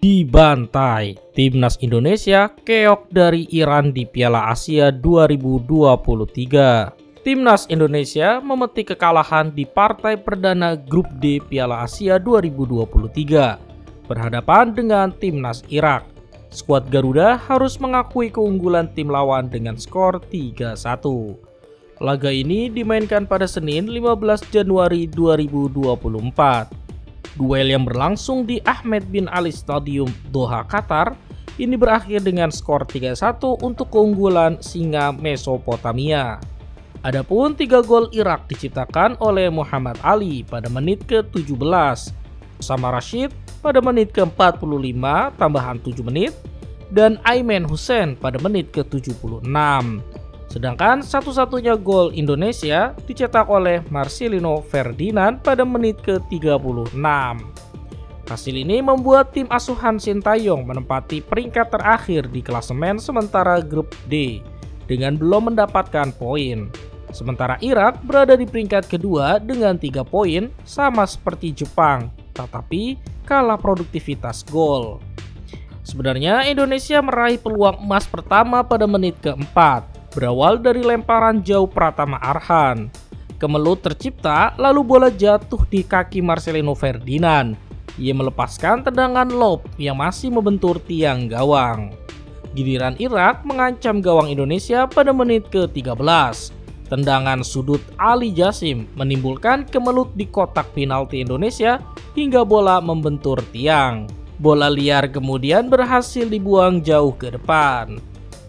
Dibantai, Timnas Indonesia keok dari Iran di Piala Asia 2023. Timnas Indonesia memetik kekalahan di partai perdana Grup D Piala Asia 2023 berhadapan dengan Timnas Irak. Skuad Garuda harus mengakui keunggulan tim lawan dengan skor 3-1. Laga ini dimainkan pada Senin 15 Januari 2024. Duel yang berlangsung di Ahmed bin Ali Stadium Doha, Qatar ini berakhir dengan skor 3-1 untuk keunggulan singa Mesopotamia. Adapun 3 gol Irak diciptakan oleh Muhammad Ali pada menit ke-17, Osama Rashid pada menit ke-45 tambahan 7 menit, dan Aimen Hussein pada menit ke-76. Sedangkan satu-satunya gol Indonesia dicetak oleh Marcelino Ferdinand pada menit ke-36. Hasil ini membuat tim asuhan Sintayong menempati peringkat terakhir di klasemen sementara Grup D dengan belum mendapatkan poin. Sementara Irak berada di peringkat kedua dengan 3 poin sama seperti Jepang, tetapi kalah produktivitas gol. Sebenarnya Indonesia meraih peluang emas pertama pada menit ke-4. Berawal dari lemparan jauh Pratama Arhan. Kemelut tercipta lalu bola jatuh di kaki Marcelino Ferdinand. Ia melepaskan tendangan lob yang masih membentur tiang gawang. Giliran Irak mengancam gawang Indonesia pada menit ke-13. Tendangan sudut Ali Jasim menimbulkan kemelut di kotak penalti Indonesia hingga bola membentur tiang. Bola liar kemudian berhasil dibuang jauh ke depan.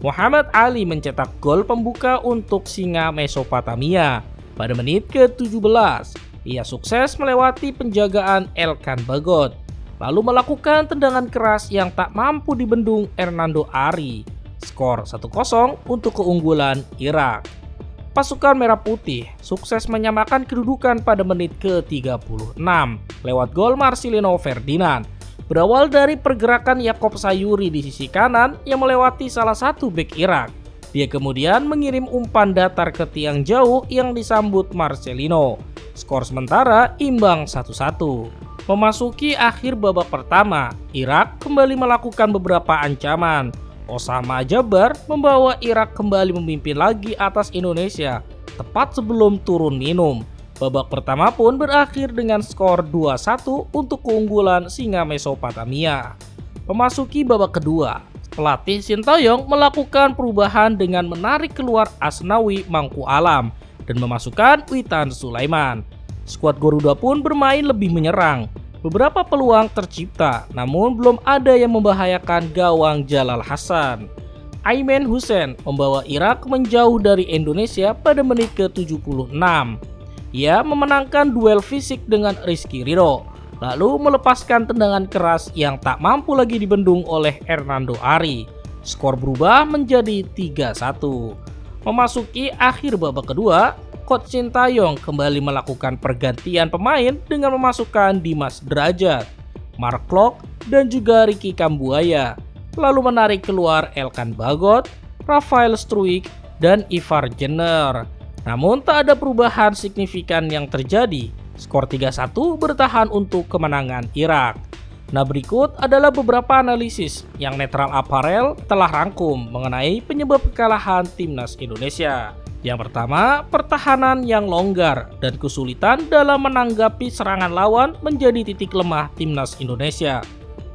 Muhammad Ali mencetak gol pembuka untuk singa Mesopotamia pada menit ke-17. Ia sukses melewati penjagaan Elkan Bagot, lalu melakukan tendangan keras yang tak mampu dibendung Hernando Ari. Skor 1-0 untuk keunggulan Irak. Pasukan Merah Putih sukses menyamakan kedudukan pada menit ke-36 lewat gol Marcelino Ferdinand. Berawal dari pergerakan Yakob Sayuri di sisi kanan yang melewati salah satu bek Irak. Dia kemudian mengirim umpan datar ke tiang jauh yang disambut Marcelino. Skor sementara imbang 1-1. Memasuki akhir babak pertama, Irak kembali melakukan beberapa ancaman. Osama Jabar membawa Irak kembali memimpin lagi atas Indonesia tepat sebelum turun minum. Babak pertama pun berakhir dengan skor 2-1 untuk keunggulan singa Mesopotamia. Memasuki babak kedua, pelatih Sintayong melakukan perubahan dengan menarik keluar Asnawi Mangku Alam dan memasukkan Witan Sulaiman. Skuad Garuda pun bermain lebih menyerang. Beberapa peluang tercipta, namun belum ada yang membahayakan gawang Jalal Hasan. Aimen Hussein membawa Irak menjauh dari Indonesia pada menit ke-76. Ia memenangkan duel fisik dengan Rizky Ridho, lalu melepaskan tendangan keras yang tak mampu lagi dibendung oleh Hernando Ari. Skor berubah menjadi 3-1. Memasuki akhir babak kedua, Coach Sintayong kembali melakukan pergantian pemain dengan memasukkan Dimas Derajat, Mark Klok, dan juga Ricky Kambuaya, lalu menarik keluar Elkan Bagot, Rafael Struijk, dan Ivar Jenner. Namun tak ada perubahan signifikan yang terjadi. Skor 3-1 bertahan untuk kemenangan Irak. Nah, berikut adalah beberapa analisis yang Netral Apparel telah rangkum mengenai penyebab kekalahan Timnas Indonesia. Yang pertama, pertahanan yang longgar dan kesulitan dalam menanggapi serangan lawan menjadi titik lemah Timnas Indonesia.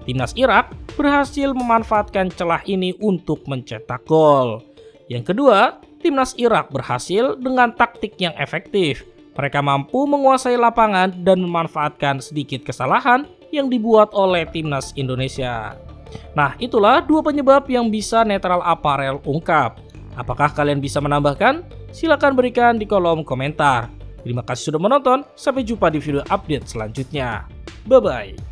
Timnas Irak berhasil memanfaatkan celah ini untuk mencetak gol. Yang kedua, Timnas Irak berhasil dengan taktik yang efektif. Mereka mampu menguasai lapangan dan memanfaatkan sedikit kesalahan yang dibuat oleh Timnas Indonesia. Nah, itulah 2 penyebab yang bisa Netral Apparel ungkap. Apakah kalian bisa menambahkan? Silahkan berikan di kolom komentar. Terima kasih sudah menonton, sampai jumpa di video update selanjutnya. Bye-bye.